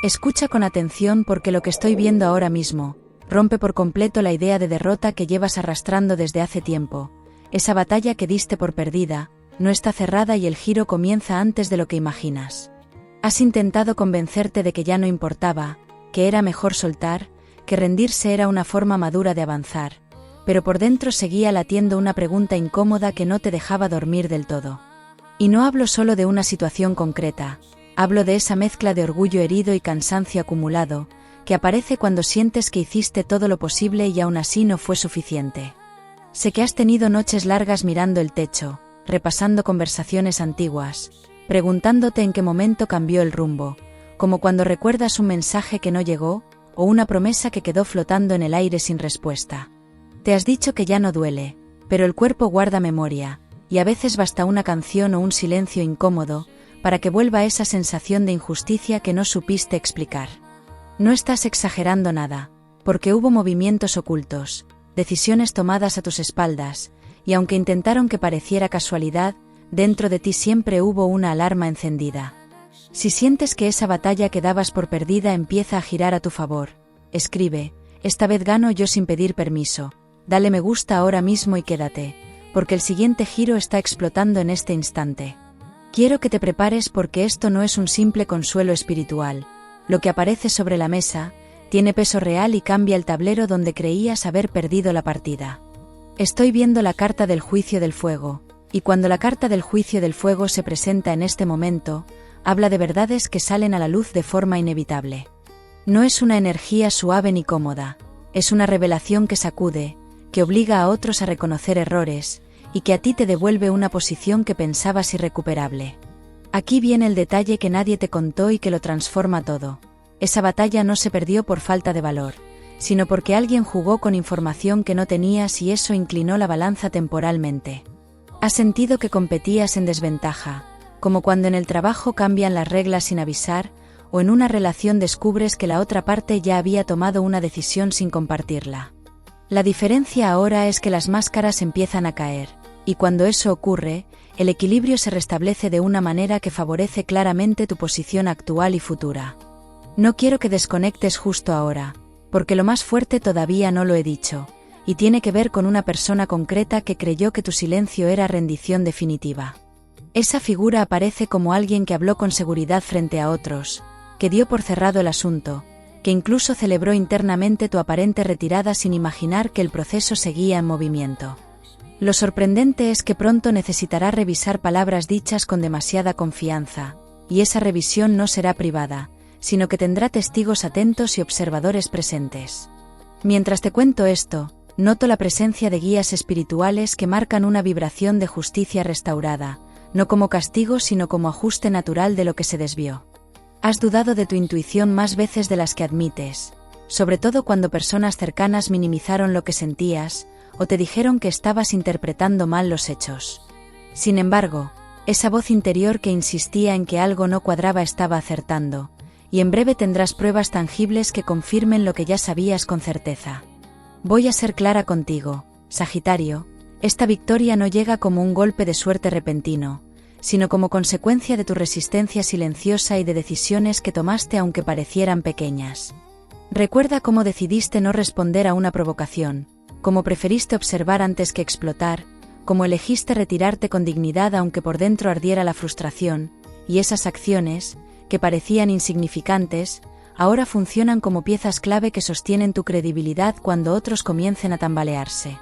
Escucha con atención porque lo que estoy viendo ahora mismo rompe por completo la idea de derrota que llevas arrastrando desde hace tiempo. Esa batalla que diste por perdida no está cerrada y el giro comienza antes de lo que imaginas. Has intentado convencerte de que ya no importaba, que era mejor soltar, que rendirse era una forma madura de avanzar, pero por dentro seguía latiendo una pregunta incómoda que no te dejaba dormir del todo. Y no hablo solo de una situación concreta, hablo de esa mezcla de orgullo herido y cansancio acumulado, que aparece cuando sientes que hiciste todo lo posible y aún así no fue suficiente. Sé que has tenido noches largas mirando el techo, repasando conversaciones antiguas, preguntándote en qué momento cambió el rumbo, como cuando recuerdas un mensaje que no llegó, o una promesa que quedó flotando en el aire sin respuesta. Te has dicho que ya no duele, pero el cuerpo guarda memoria, y a veces basta una canción o un silencio incómodo, para que vuelva esa sensación de injusticia que no supiste explicar. No estás exagerando nada, porque hubo movimientos ocultos, decisiones tomadas a tus espaldas, y aunque intentaron que pareciera casualidad, dentro de ti siempre hubo una alarma encendida. Si sientes que esa batalla que dabas por perdida empieza a girar a tu favor, escribe, esta vez gano yo sin pedir permiso, dale me gusta ahora mismo y quédate, porque el siguiente giro está explotando en este instante. Quiero que te prepares porque esto no es un simple consuelo espiritual. Lo que aparece sobre la mesa tiene peso real y cambia el tablero donde creías haber perdido la partida. Estoy viendo la carta del juicio del fuego, y cuando la carta del juicio del fuego se presenta en este momento, habla de verdades que salen a la luz de forma inevitable. No es una energía suave ni cómoda, es una revelación que sacude, que obliga a otros a reconocer errores, y que a ti te devuelve una posición que pensabas irrecuperable. Aquí viene el detalle que nadie te contó y que lo transforma todo. Esa batalla no se perdió por falta de valor, sino porque alguien jugó con información que no tenías y eso inclinó la balanza temporalmente. Has sentido que competías en desventaja, como cuando en el trabajo cambian las reglas sin avisar, o en una relación descubres que la otra parte ya había tomado una decisión sin compartirla. La diferencia ahora es que las máscaras empiezan a caer, y cuando eso ocurre, el equilibrio se restablece de una manera que favorece claramente tu posición actual y futura. No quiero que desconectes justo ahora, porque lo más fuerte todavía no lo he dicho, y tiene que ver con una persona concreta que creyó que tu silencio era rendición definitiva. Esa figura aparece como alguien que habló con seguridad frente a otros, que dio por cerrado el asunto, que incluso celebró internamente tu aparente retirada sin imaginar que el proceso seguía en movimiento. Lo sorprendente es que pronto necesitará revisar palabras dichas con demasiada confianza, y esa revisión no será privada, sino que tendrá testigos atentos y observadores presentes. Mientras te cuento esto, noto la presencia de guías espirituales que marcan una vibración de justicia restaurada, no como castigo sino como ajuste natural de lo que se desvió. Has dudado de tu intuición más veces de las que admites, sobre todo cuando personas cercanas minimizaron lo que sentías, o te dijeron que estabas interpretando mal los hechos. Sin embargo, esa voz interior que insistía en que algo no cuadraba estaba acertando, y en breve tendrás pruebas tangibles que confirmen lo que ya sabías con certeza. Voy a ser clara contigo, Sagitario, esta victoria no llega como un golpe de suerte repentino, sino como consecuencia de tu resistencia silenciosa y de decisiones que tomaste aunque parecieran pequeñas. Recuerda cómo decidiste no responder a una provocación, cómo preferiste observar antes que explotar, cómo elegiste retirarte con dignidad aunque por dentro ardiera la frustración, y esas acciones, que parecían insignificantes, ahora funcionan como piezas clave que sostienen tu credibilidad cuando otros comiencen a tambalearse.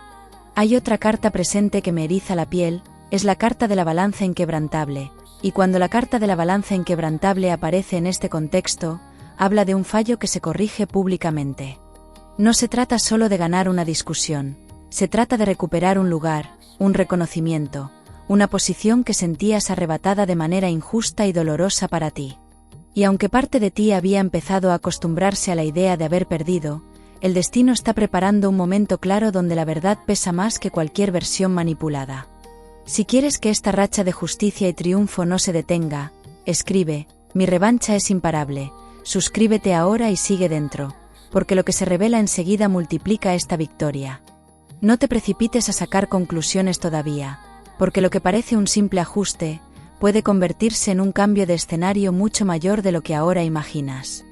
Hay otra carta presente que me eriza la piel, es la carta de la balanza inquebrantable, y cuando la carta de la balanza inquebrantable aparece en este contexto, habla de un fallo que se corrige públicamente. No se trata solo de ganar una discusión, se trata de recuperar un lugar, un reconocimiento, una posición que sentías arrebatada de manera injusta y dolorosa para ti. Y aunque parte de ti había empezado a acostumbrarse a la idea de haber perdido, el destino está preparando un momento claro donde la verdad pesa más que cualquier versión manipulada. Si quieres que esta racha de justicia y triunfo no se detenga, escribe, mi revancha es imparable, suscríbete ahora y sigue dentro, porque lo que se revela enseguida multiplica esta victoria. No te precipites a sacar conclusiones todavía, porque lo que parece un simple ajuste, puede convertirse en un cambio de escenario mucho mayor de lo que ahora imaginas.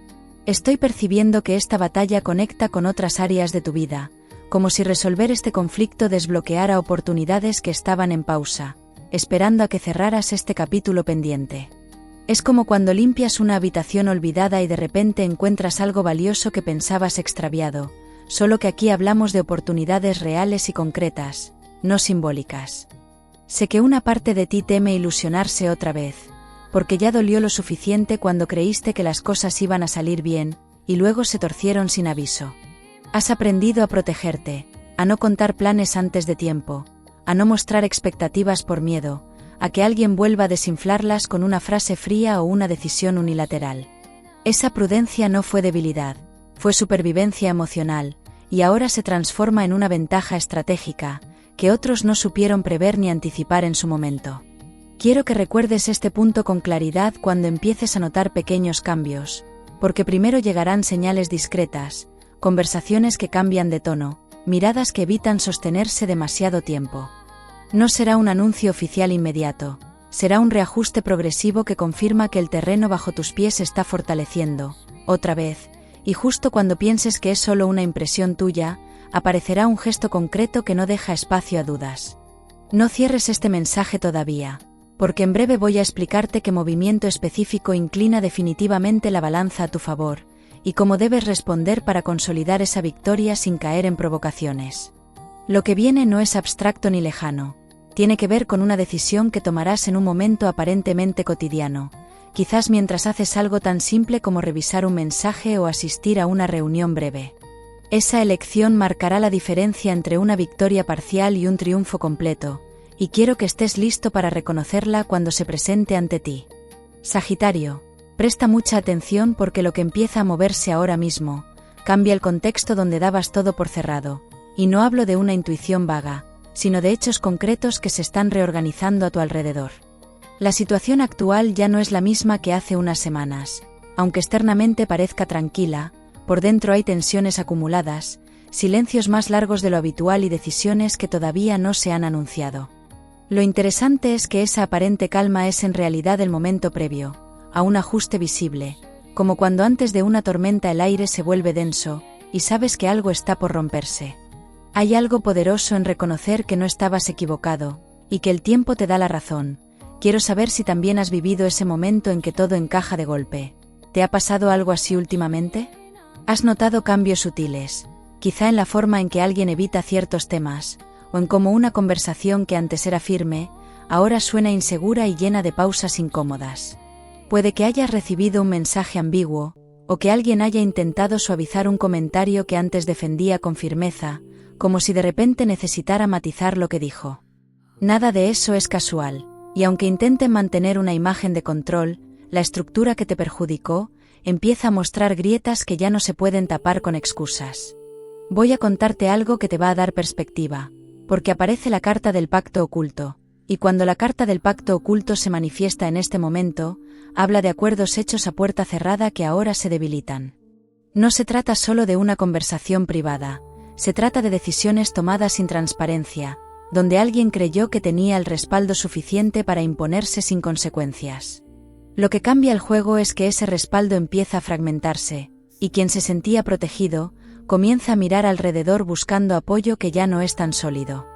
Estoy percibiendo que esta batalla conecta con otras áreas de tu vida, como si resolver este conflicto desbloqueara oportunidades que estaban en pausa, esperando a que cerraras este capítulo pendiente. Es como cuando limpias una habitación olvidada y de repente encuentras algo valioso que pensabas extraviado, solo que aquí hablamos de oportunidades reales y concretas, no simbólicas. Sé que una parte de ti teme ilusionarse otra vez, porque ya dolió lo suficiente cuando creíste que las cosas iban a salir bien, y luego se torcieron sin aviso. Has aprendido a protegerte, a no contar planes antes de tiempo, a no mostrar expectativas por miedo, a que alguien vuelva a desinflarlas con una frase fría o una decisión unilateral. Esa prudencia no fue debilidad, fue supervivencia emocional, y ahora se transforma en una ventaja estratégica, que otros no supieron prever ni anticipar en su momento. Quiero que recuerdes este punto con claridad cuando empieces a notar pequeños cambios, porque primero llegarán señales discretas, conversaciones que cambian de tono, miradas que evitan sostenerse demasiado tiempo. No será un anuncio oficial inmediato, será un reajuste progresivo que confirma que el terreno bajo tus pies se está fortaleciendo, otra vez, y justo cuando pienses que es solo una impresión tuya, aparecerá un gesto concreto que no deja espacio a dudas. No cierres este mensaje todavía, porque en breve voy a explicarte qué movimiento específico inclina definitivamente la balanza a tu favor, y cómo debes responder para consolidar esa victoria sin caer en provocaciones. Lo que viene no es abstracto ni lejano, tiene que ver con una decisión que tomarás en un momento aparentemente cotidiano, quizás mientras haces algo tan simple como revisar un mensaje o asistir a una reunión breve. Esa elección marcará la diferencia entre una victoria parcial y un triunfo completo, y quiero que estés listo para reconocerla cuando se presente ante ti. Sagitario, presta mucha atención porque lo que empieza a moverse ahora mismo, cambia el contexto donde dabas todo por cerrado, y no hablo de una intuición vaga, sino de hechos concretos que se están reorganizando a tu alrededor. La situación actual ya no es la misma que hace unas semanas, aunque externamente parezca tranquila, por dentro hay tensiones acumuladas, silencios más largos de lo habitual y decisiones que todavía no se han anunciado. Lo interesante es que esa aparente calma es en realidad el momento previo, a un ajuste visible, como cuando antes de una tormenta el aire se vuelve denso, y sabes que algo está por romperse. Hay algo poderoso en reconocer que no estabas equivocado, y que el tiempo te da la razón. Quiero saber si también has vivido ese momento en que todo encaja de golpe. ¿Te ha pasado algo así últimamente? ¿Has notado cambios sutiles, quizá en la forma en que alguien evita ciertos temas, o en cómo una conversación que antes era firme, ahora suena insegura y llena de pausas incómodas? Puede que hayas recibido un mensaje ambiguo, o que alguien haya intentado suavizar un comentario que antes defendía con firmeza, como si de repente necesitara matizar lo que dijo. Nada de eso es casual, y aunque intenten mantener una imagen de control, la estructura que te perjudicó empieza a mostrar grietas que ya no se pueden tapar con excusas. Voy a contarte algo que te va a dar perspectiva, porque aparece la carta del pacto oculto, y cuando la carta del pacto oculto se manifiesta en este momento, habla de acuerdos hechos a puerta cerrada que ahora se debilitan. No se trata solo de una conversación privada, se trata de decisiones tomadas sin transparencia, donde alguien creyó que tenía el respaldo suficiente para imponerse sin consecuencias. Lo que cambia el juego es que ese respaldo empieza a fragmentarse, y quien se sentía protegido, comienza a mirar alrededor buscando apoyo que ya no es tan sólido.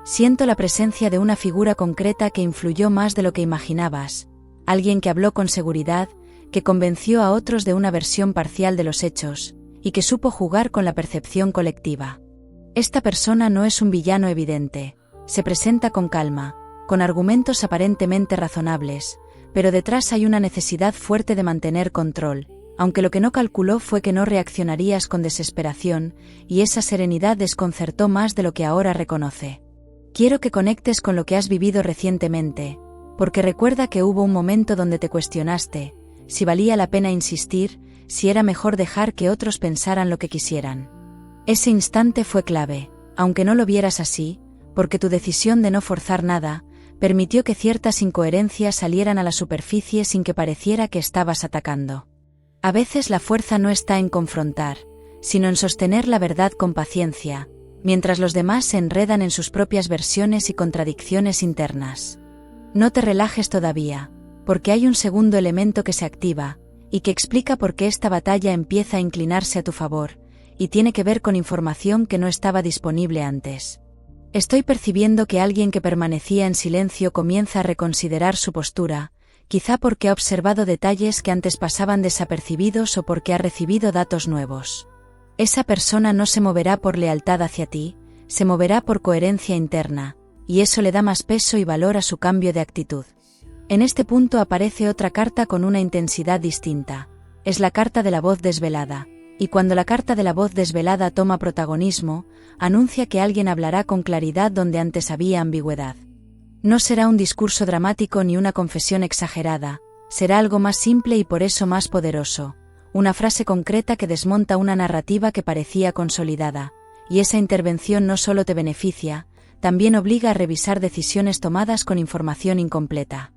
Siento la presencia de una figura concreta que influyó más de lo que imaginabas, alguien que habló con seguridad, que convenció a otros de una versión parcial de los hechos, y que supo jugar con la percepción colectiva. Esta persona no es un villano evidente, se presenta con calma, con argumentos aparentemente razonables, pero detrás hay una necesidad fuerte de mantener control, aunque lo que no calculó fue que no reaccionarías con desesperación, y esa serenidad desconcertó más de lo que ahora reconoce. Quiero que conectes con lo que has vivido recientemente, porque recuerda que hubo un momento donde te cuestionaste, si valía la pena insistir, si era mejor dejar que otros pensaran lo que quisieran. Ese instante fue clave, aunque no lo vieras así, porque tu decisión de no forzar nada, permitió que ciertas incoherencias salieran a la superficie sin que pareciera que estabas atacando. A veces la fuerza no está en confrontar, sino en sostener la verdad con paciencia, mientras los demás se enredan en sus propias versiones y contradicciones internas. No te relajes todavía, porque hay un segundo elemento que se activa, y que explica por qué esta batalla empieza a inclinarse a tu favor, y tiene que ver con información que no estaba disponible antes. Estoy percibiendo que alguien que permanecía en silencio comienza a reconsiderar su postura, quizá porque ha observado detalles que antes pasaban desapercibidos o porque ha recibido datos nuevos. Esa persona no se moverá por lealtad hacia ti, se moverá por coherencia interna, y eso le da más peso y valor a su cambio de actitud. En este punto aparece otra carta con una intensidad distinta. Es la carta de la voz desvelada, y cuando la carta de la voz desvelada toma protagonismo, anuncia que alguien hablará con claridad donde antes había ambigüedad. No será un discurso dramático ni una confesión exagerada, será algo más simple y por eso más poderoso, una frase concreta que desmonta una narrativa que parecía consolidada, y esa intervención no solo te beneficia, también obliga a revisar decisiones tomadas con información incompleta.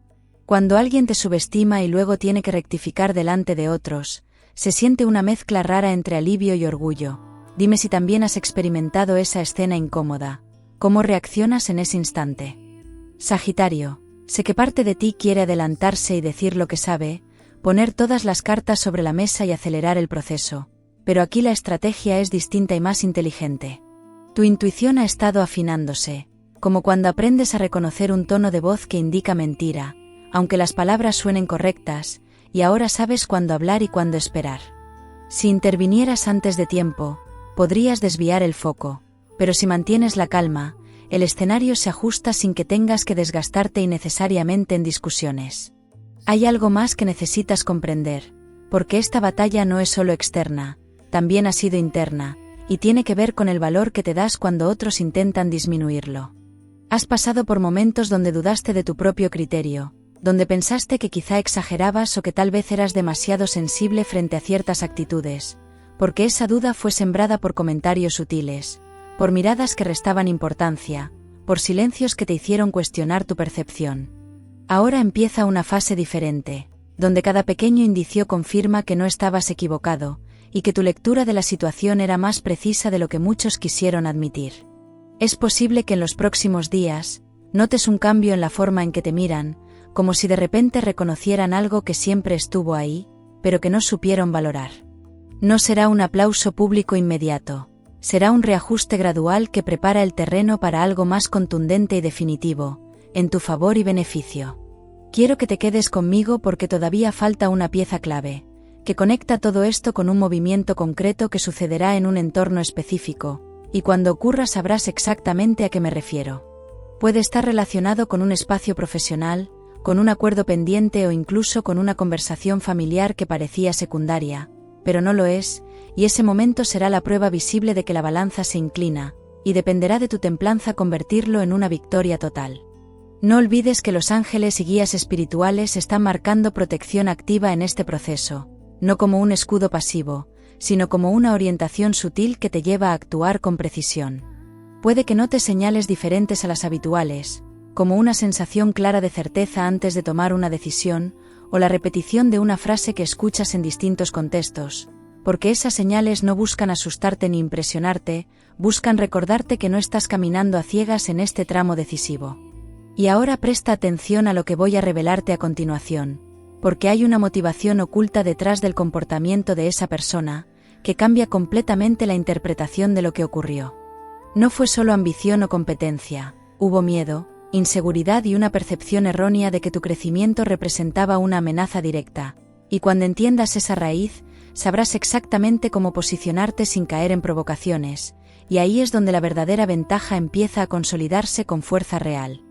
Cuando alguien te subestima y luego tiene que rectificar delante de otros, se siente una mezcla rara entre alivio y orgullo. Dime si también has experimentado esa escena incómoda. ¿Cómo reaccionas en ese instante? Sagitario, sé que parte de ti quiere adelantarse y decir lo que sabe, poner todas las cartas sobre la mesa y acelerar el proceso, pero aquí la estrategia es distinta y más inteligente. Tu intuición ha estado afinándose, como cuando aprendes a reconocer un tono de voz que indica mentira, aunque las palabras suenen correctas, y ahora sabes cuándo hablar y cuándo esperar. Si intervinieras antes de tiempo, podrías desviar el foco, pero si mantienes la calma, el escenario se ajusta sin que tengas que desgastarte innecesariamente en discusiones. Hay algo más que necesitas comprender, porque esta batalla no es solo externa, también ha sido interna, y tiene que ver con el valor que te das cuando otros intentan disminuirlo. Has pasado por momentos donde dudaste de tu propio criterio, donde pensaste que quizá exagerabas o que tal vez eras demasiado sensible frente a ciertas actitudes, porque esa duda fue sembrada por comentarios sutiles, por miradas que restaban importancia, por silencios que te hicieron cuestionar tu percepción. Ahora empieza una fase diferente, donde cada pequeño indicio confirma que no estabas equivocado, y que tu lectura de la situación era más precisa de lo que muchos quisieron admitir. Es posible que en los próximos días, notes un cambio en la forma en que te miran, como si de repente reconocieran algo que siempre estuvo ahí, pero que no supieron valorar. No será un aplauso público inmediato, será un reajuste gradual que prepara el terreno para algo más contundente y definitivo, en tu favor y beneficio. Quiero que te quedes conmigo porque todavía falta una pieza clave, que conecta todo esto con un movimiento concreto que sucederá en un entorno específico, y cuando ocurra sabrás exactamente a qué me refiero. Puede estar relacionado con un espacio profesional, con un acuerdo pendiente o incluso con una conversación familiar que parecía secundaria, pero no lo es, y ese momento será la prueba visible de que la balanza se inclina, y dependerá de tu templanza convertirlo en una victoria total. No olvides que los ángeles y guías espirituales están marcando protección activa en este proceso, no como un escudo pasivo, sino como una orientación sutil que te lleva a actuar con precisión. Puede que notes señales diferentes a las habituales, como una sensación clara de certeza antes de tomar una decisión, o la repetición de una frase que escuchas en distintos contextos, porque esas señales no buscan asustarte ni impresionarte, buscan recordarte que no estás caminando a ciegas en este tramo decisivo. Y ahora presta atención a lo que voy a revelarte a continuación, porque hay una motivación oculta detrás del comportamiento de esa persona, que cambia completamente la interpretación de lo que ocurrió. No fue solo ambición o competencia, hubo miedo, inseguridad y una percepción errónea de que tu crecimiento representaba una amenaza directa, y cuando entiendas esa raíz, sabrás exactamente cómo posicionarte sin caer en provocaciones, y ahí es donde la verdadera ventaja empieza a consolidarse con fuerza real.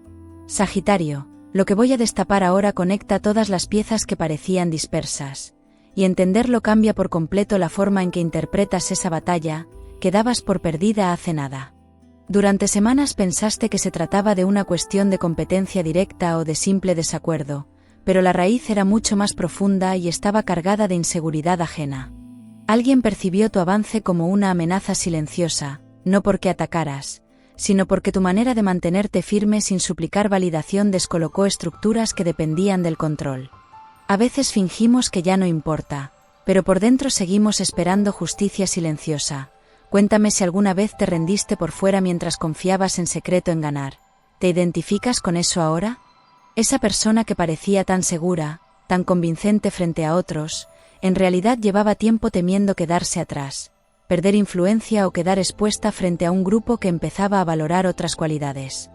Sagitario, lo que voy a destapar ahora conecta todas las piezas que parecían dispersas, y entenderlo cambia por completo la forma en que interpretas esa batalla, que dabas por perdida hace nada. Durante semanas pensaste que se trataba de una cuestión de competencia directa o de simple desacuerdo, pero la raíz era mucho más profunda y estaba cargada de inseguridad ajena. Alguien percibió tu avance como una amenaza silenciosa, no porque atacaras, sino porque tu manera de mantenerte firme sin suplicar validación descolocó estructuras que dependían del control. A veces fingimos que ya no importa, pero por dentro seguimos esperando justicia silenciosa. Cuéntame si alguna vez te rendiste por fuera mientras confiabas en secreto en ganar. ¿Te identificas con eso ahora? Esa persona que parecía tan segura, tan convincente frente a otros, en realidad llevaba tiempo temiendo quedarse atrás, perder influencia o quedar expuesta frente a un grupo que empezaba a valorar otras cualidades.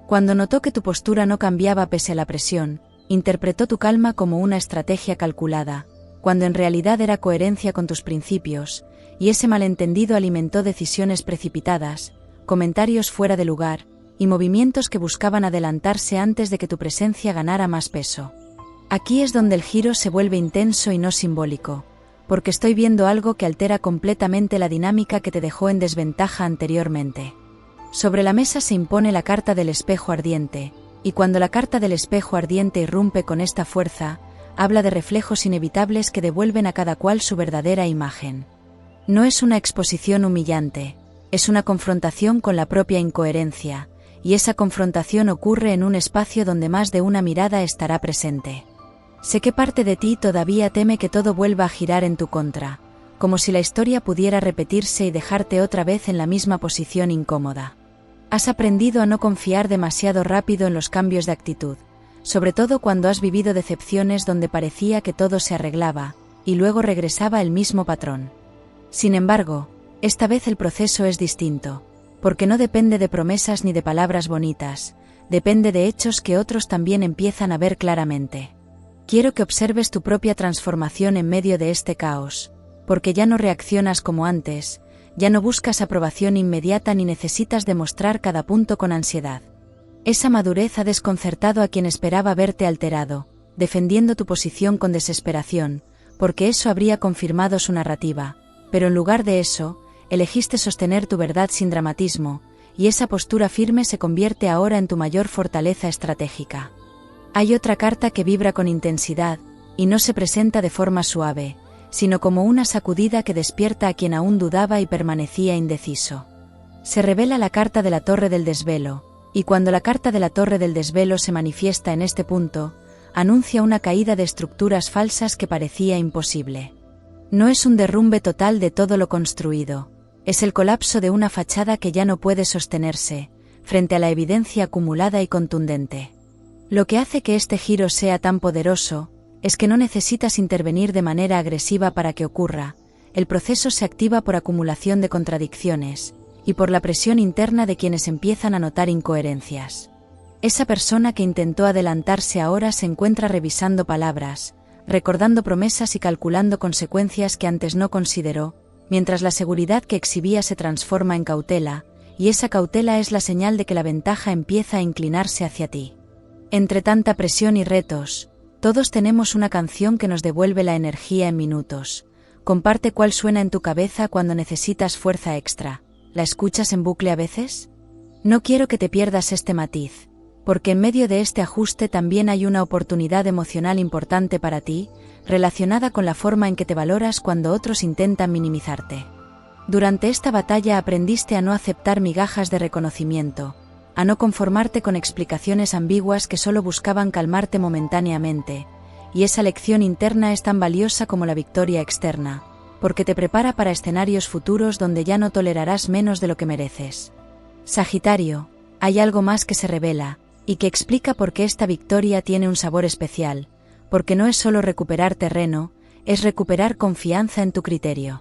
Cuando notó que tu postura no cambiaba pese a la presión, interpretó tu calma como una estrategia calculada, cuando en realidad era coherencia con tus principios, y ese malentendido alimentó decisiones precipitadas, comentarios fuera de lugar, y movimientos que buscaban adelantarse antes de que tu presencia ganara más peso. Aquí es donde el giro se vuelve intenso y no simbólico, porque estoy viendo algo que altera completamente la dinámica que te dejó en desventaja anteriormente. Sobre la mesa se impone la carta del espejo ardiente, y cuando la carta del espejo ardiente irrumpe con esta fuerza, habla de reflejos inevitables que devuelven a cada cual su verdadera imagen. No es una exposición humillante, es una confrontación con la propia incoherencia, y esa confrontación ocurre en un espacio donde más de una mirada estará presente. Sé que parte de ti todavía teme que todo vuelva a girar en tu contra, como si la historia pudiera repetirse y dejarte otra vez en la misma posición incómoda. Has aprendido a no confiar demasiado rápido en los cambios de actitud, sobre todo cuando has vivido decepciones donde parecía que todo se arreglaba, y luego regresaba el mismo patrón. Sin embargo, esta vez el proceso es distinto, porque no depende de promesas ni de palabras bonitas, depende de hechos que otros también empiezan a ver claramente. Quiero que observes tu propia transformación en medio de este caos, porque ya no reaccionas como antes, ya no buscas aprobación inmediata ni necesitas demostrar cada punto con ansiedad. Esa madurez ha desconcertado a quien esperaba verte alterado, defendiendo tu posición con desesperación, porque eso habría confirmado su narrativa, pero en lugar de eso, elegiste sostener tu verdad sin dramatismo, y esa postura firme se convierte ahora en tu mayor fortaleza estratégica. Hay otra carta que vibra con intensidad, y no se presenta de forma suave, sino como una sacudida que despierta a quien aún dudaba y permanecía indeciso. Se revela la carta de la Torre del Desvelo, y cuando la carta de la Torre del Desvelo se manifiesta en este punto, anuncia una caída de estructuras falsas que parecía imposible. No es un derrumbe total de todo lo construido, es el colapso de una fachada que ya no puede sostenerse, frente a la evidencia acumulada y contundente. Lo que hace que este giro sea tan poderoso, es que no necesitas intervenir de manera agresiva para que ocurra, el proceso se activa por acumulación de contradicciones, y por la presión interna de quienes empiezan a notar incoherencias. Esa persona que intentó adelantarse ahora se encuentra revisando palabras, recordando promesas y calculando consecuencias que antes no consideró, mientras la seguridad que exhibía se transforma en cautela, y esa cautela es la señal de que la ventaja empieza a inclinarse hacia ti. Entre tanta presión y retos, todos tenemos una canción que nos devuelve la energía en minutos. Comparte cuál suena en tu cabeza cuando necesitas fuerza extra. ¿La escuchas en bucle a veces? No quiero que te pierdas este matiz, porque en medio de este ajuste también hay una oportunidad emocional importante para ti, relacionada con la forma en que te valoras cuando otros intentan minimizarte. Durante esta batalla aprendiste a no aceptar migajas de reconocimiento, a no conformarte con explicaciones ambiguas que solo buscaban calmarte momentáneamente, y esa lección interna es tan valiosa como la victoria externa, porque te prepara para escenarios futuros donde ya no tolerarás menos de lo que mereces. Sagitario, hay algo más que se revela, y que explica por qué esta victoria tiene un sabor especial, porque no es solo recuperar terreno, es recuperar confianza en tu criterio.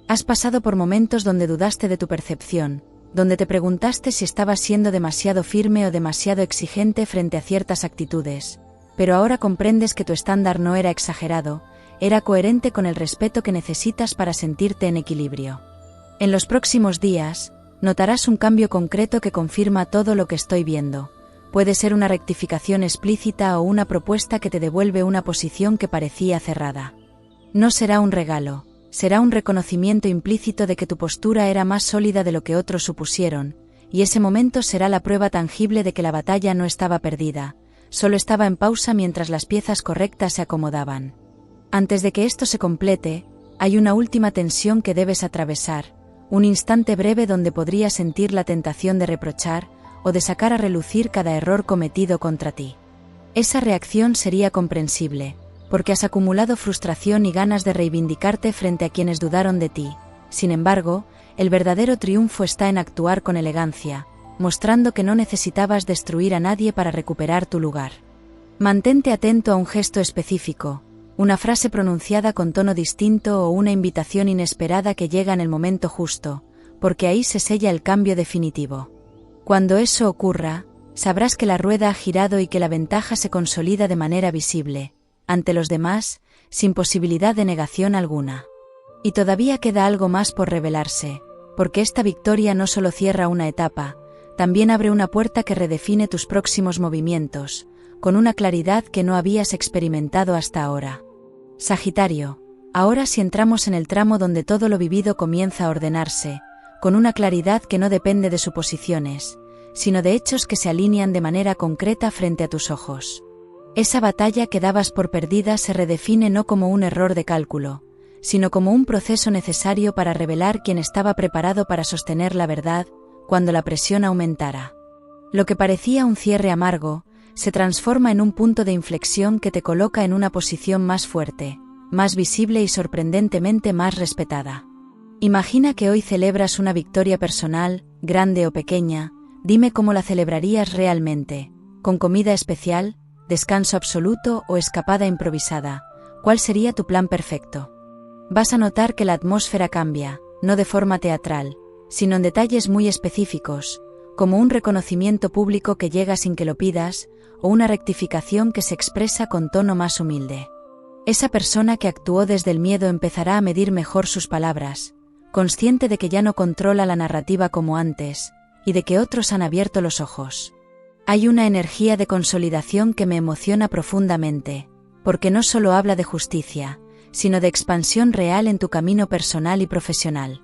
Has pasado por momentos donde dudaste de tu percepción, donde te preguntaste si estabas siendo demasiado firme o demasiado exigente frente a ciertas actitudes, pero ahora comprendes que tu estándar no era exagerado, era coherente con el respeto que necesitas para sentirte en equilibrio. En los próximos días, notarás un cambio concreto que confirma todo lo que estoy viendo. Puede ser una rectificación explícita o una propuesta que te devuelve una posición que parecía cerrada. No será un regalo. Será un reconocimiento implícito de que tu postura era más sólida de lo que otros supusieron, y ese momento será la prueba tangible de que la batalla no estaba perdida, solo estaba en pausa mientras las piezas correctas se acomodaban. Antes de que esto se complete, hay una última tensión que debes atravesar, un instante breve donde podrías sentir la tentación de reprochar o de sacar a relucir cada error cometido contra ti. Esa reacción sería comprensible, porque has acumulado frustración y ganas de reivindicarte frente a quienes dudaron de ti. Sin embargo, el verdadero triunfo está en actuar con elegancia, mostrando que no necesitabas destruir a nadie para recuperar tu lugar. Mantente atento a un gesto específico, una frase pronunciada con tono distinto o una invitación inesperada que llega en el momento justo, porque ahí se sella el cambio definitivo. Cuando eso ocurra, sabrás que la rueda ha girado y que la ventaja se consolida de manera visible, ante los demás, sin posibilidad de negación alguna. Y todavía queda algo más por revelarse, porque esta victoria no solo cierra una etapa, también abre una puerta que redefine tus próximos movimientos, con una claridad que no habías experimentado hasta ahora. Sagitario, ahora sí entramos en el tramo donde todo lo vivido comienza a ordenarse, con una claridad que no depende de suposiciones, sino de hechos que se alinean de manera concreta frente a tus ojos. Esa batalla que dabas por perdida se redefine no como un error de cálculo, sino como un proceso necesario para revelar quién estaba preparado para sostener la verdad cuando la presión aumentara. Lo que parecía un cierre amargo, se transforma en un punto de inflexión que te coloca en una posición más fuerte, más visible y sorprendentemente más respetada. Imagina que hoy celebras una victoria personal, grande o pequeña. Dime cómo la celebrarías realmente, con comida especial, descanso absoluto o escapada improvisada. ¿Cuál sería tu plan perfecto? Vas a notar que la atmósfera cambia, no de forma teatral, sino en detalles muy específicos, como un reconocimiento público que llega sin que lo pidas, o una rectificación que se expresa con tono más humilde. Esa persona que actuó desde el miedo empezará a medir mejor sus palabras, consciente de que ya no controla la narrativa como antes, y de que otros han abierto los ojos. Hay una energía de consolidación que me emociona profundamente, porque no solo habla de justicia, sino de expansión real en tu camino personal y profesional.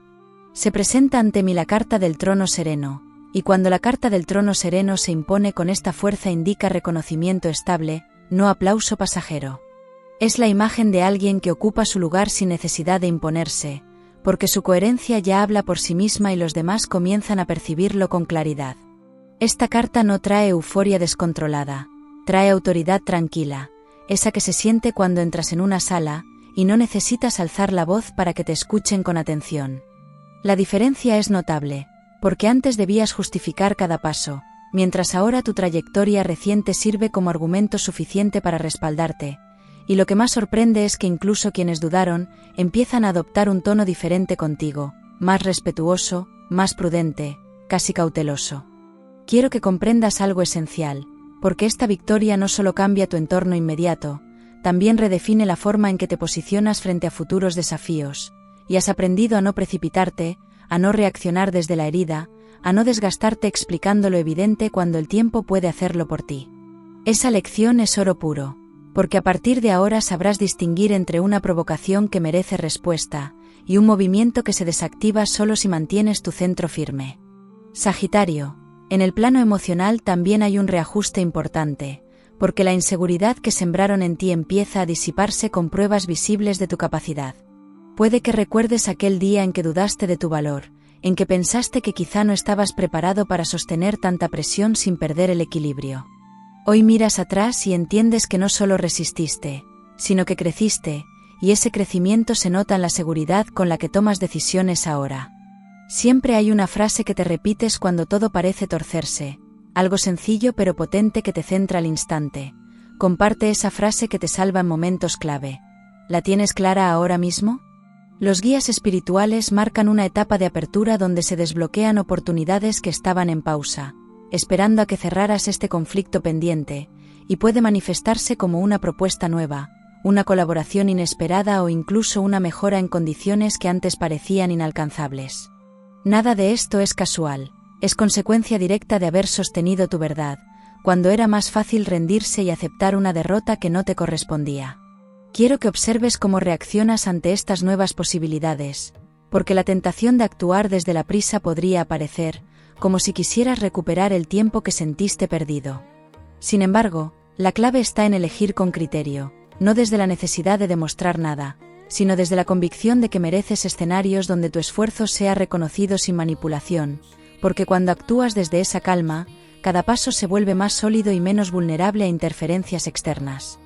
Se presenta ante mí la carta del trono sereno, y cuando la carta del trono sereno se impone con esta fuerza indica reconocimiento estable, no aplauso pasajero. Es la imagen de alguien que ocupa su lugar sin necesidad de imponerse, porque su coherencia ya habla por sí misma y los demás comienzan a percibirlo con claridad. Esta carta no trae euforia descontrolada, trae autoridad tranquila, esa que se siente cuando entras en una sala, y no necesitas alzar la voz para que te escuchen con atención. La diferencia es notable, porque antes debías justificar cada paso, mientras ahora tu trayectoria reciente sirve como argumento suficiente para respaldarte, y lo que más sorprende es que incluso quienes dudaron, empiezan a adoptar un tono diferente contigo, más respetuoso, más prudente, casi cauteloso. Quiero que comprendas algo esencial, porque esta victoria no solo cambia tu entorno inmediato, también redefine la forma en que te posicionas frente a futuros desafíos, y has aprendido a no precipitarte, a no reaccionar desde la herida, a no desgastarte explicando lo evidente cuando el tiempo puede hacerlo por ti. Esa lección es oro puro, porque a partir de ahora sabrás distinguir entre una provocación que merece respuesta, y un movimiento que se desactiva solo si mantienes tu centro firme. Sagitario, en el plano emocional también hay un reajuste importante, porque la inseguridad que sembraron en ti empieza a disiparse con pruebas visibles de tu capacidad. Puede que recuerdes aquel día en que dudaste de tu valor, en que pensaste que quizá no estabas preparado para sostener tanta presión sin perder el equilibrio. Hoy miras atrás y entiendes que no solo resististe, sino que creciste, y ese crecimiento se nota en la seguridad con la que tomas decisiones ahora. Siempre hay una frase que te repites cuando todo parece torcerse, algo sencillo pero potente que te centra al instante. Comparte esa frase que te salva en momentos clave. ¿La tienes clara ahora mismo? Los guías espirituales marcan una etapa de apertura donde se desbloquean oportunidades que estaban en pausa, esperando a que cerraras este conflicto pendiente, y puede manifestarse como una propuesta nueva, una colaboración inesperada o incluso una mejora en condiciones que antes parecían inalcanzables. Nada de esto es casual, es consecuencia directa de haber sostenido tu verdad, cuando era más fácil rendirse y aceptar una derrota que no te correspondía. Quiero que observes cómo reaccionas ante estas nuevas posibilidades, porque la tentación de actuar desde la prisa podría aparecer, como si quisieras recuperar el tiempo que sentiste perdido. Sin embargo, la clave está en elegir con criterio, no desde la necesidad de demostrar nada, sino desde la convicción de que mereces escenarios donde tu esfuerzo sea reconocido sin manipulación, porque cuando actúas desde esa calma, cada paso se vuelve más sólido y menos vulnerable a interferencias externas.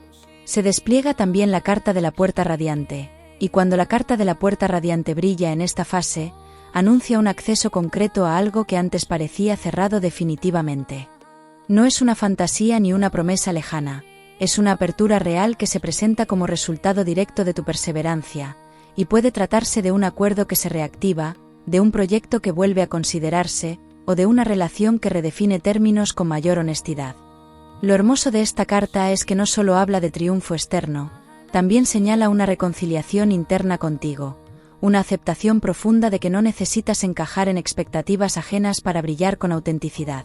Se despliega también la carta de la puerta radiante, y cuando la carta de la puerta radiante brilla en esta fase, anuncia un acceso concreto a algo que antes parecía cerrado definitivamente. No es una fantasía ni una promesa lejana, Es una apertura real que se presenta como resultado directo de tu perseverancia, y puede tratarse de un acuerdo que se reactiva, de un proyecto que vuelve a considerarse, o de una relación que redefine términos con mayor honestidad. Lo hermoso de esta carta es que no solo habla de triunfo externo, también señala una reconciliación interna contigo, una aceptación profunda de que no necesitas encajar en expectativas ajenas para brillar con autenticidad.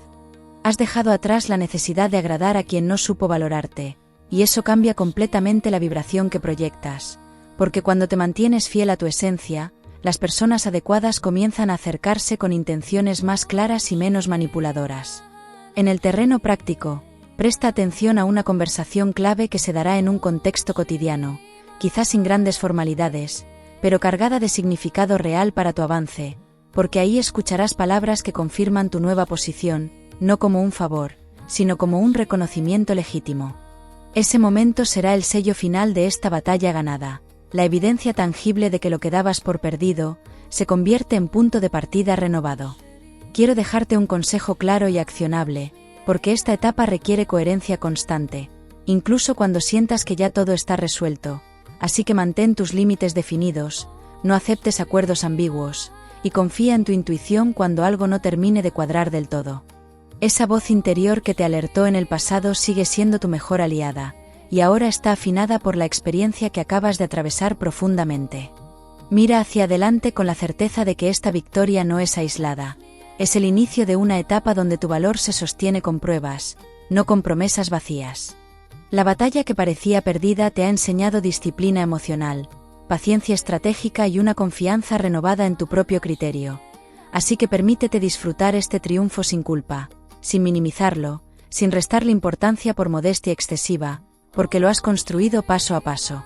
Has dejado atrás la necesidad de agradar a quien no supo valorarte, y eso cambia completamente la vibración que proyectas, porque cuando te mantienes fiel a tu esencia, las personas adecuadas comienzan a acercarse con intenciones más claras y menos manipuladoras. En el terreno práctico, presta atención a una conversación clave que se dará en un contexto cotidiano, quizás sin grandes formalidades, pero cargada de significado real para tu avance, porque ahí escucharás palabras que confirman tu nueva posición, no como un favor, sino como un reconocimiento legítimo. Ese momento será el sello final de esta batalla ganada, la evidencia tangible de que lo que dabas por perdido, se convierte en punto de partida renovado. Quiero dejarte un consejo claro y accionable, porque esta etapa requiere coherencia constante, incluso cuando sientas que ya todo está resuelto, así que mantén tus límites definidos, no aceptes acuerdos ambiguos, y confía en tu intuición cuando algo no termine de cuadrar del todo. Esa voz interior que te alertó en el pasado sigue siendo tu mejor aliada, y ahora está afinada por la experiencia que acabas de atravesar profundamente. Mira hacia adelante con la certeza de que esta victoria no es aislada, es el inicio de una etapa donde tu valor se sostiene con pruebas, no con promesas vacías. La batalla que parecía perdida te ha enseñado disciplina emocional, paciencia estratégica y una confianza renovada en tu propio criterio. Así que permítete disfrutar este triunfo sin culpa, sin minimizarlo, sin restarle importancia por modestia excesiva, porque lo has construido paso a paso.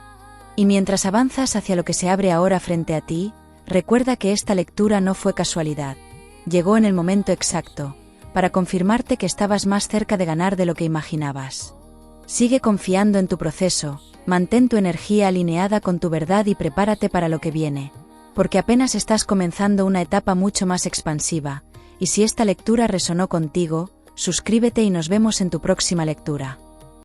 Y mientras avanzas hacia lo que se abre ahora frente a ti, recuerda que esta lectura no fue casualidad. Llegó en el momento exacto, para confirmarte que estabas más cerca de ganar de lo que imaginabas. Sigue confiando en tu proceso, mantén tu energía alineada con tu verdad y prepárate para lo que viene, porque apenas estás comenzando una etapa mucho más expansiva, y si esta lectura resonó contigo, suscríbete y nos vemos en tu próxima lectura.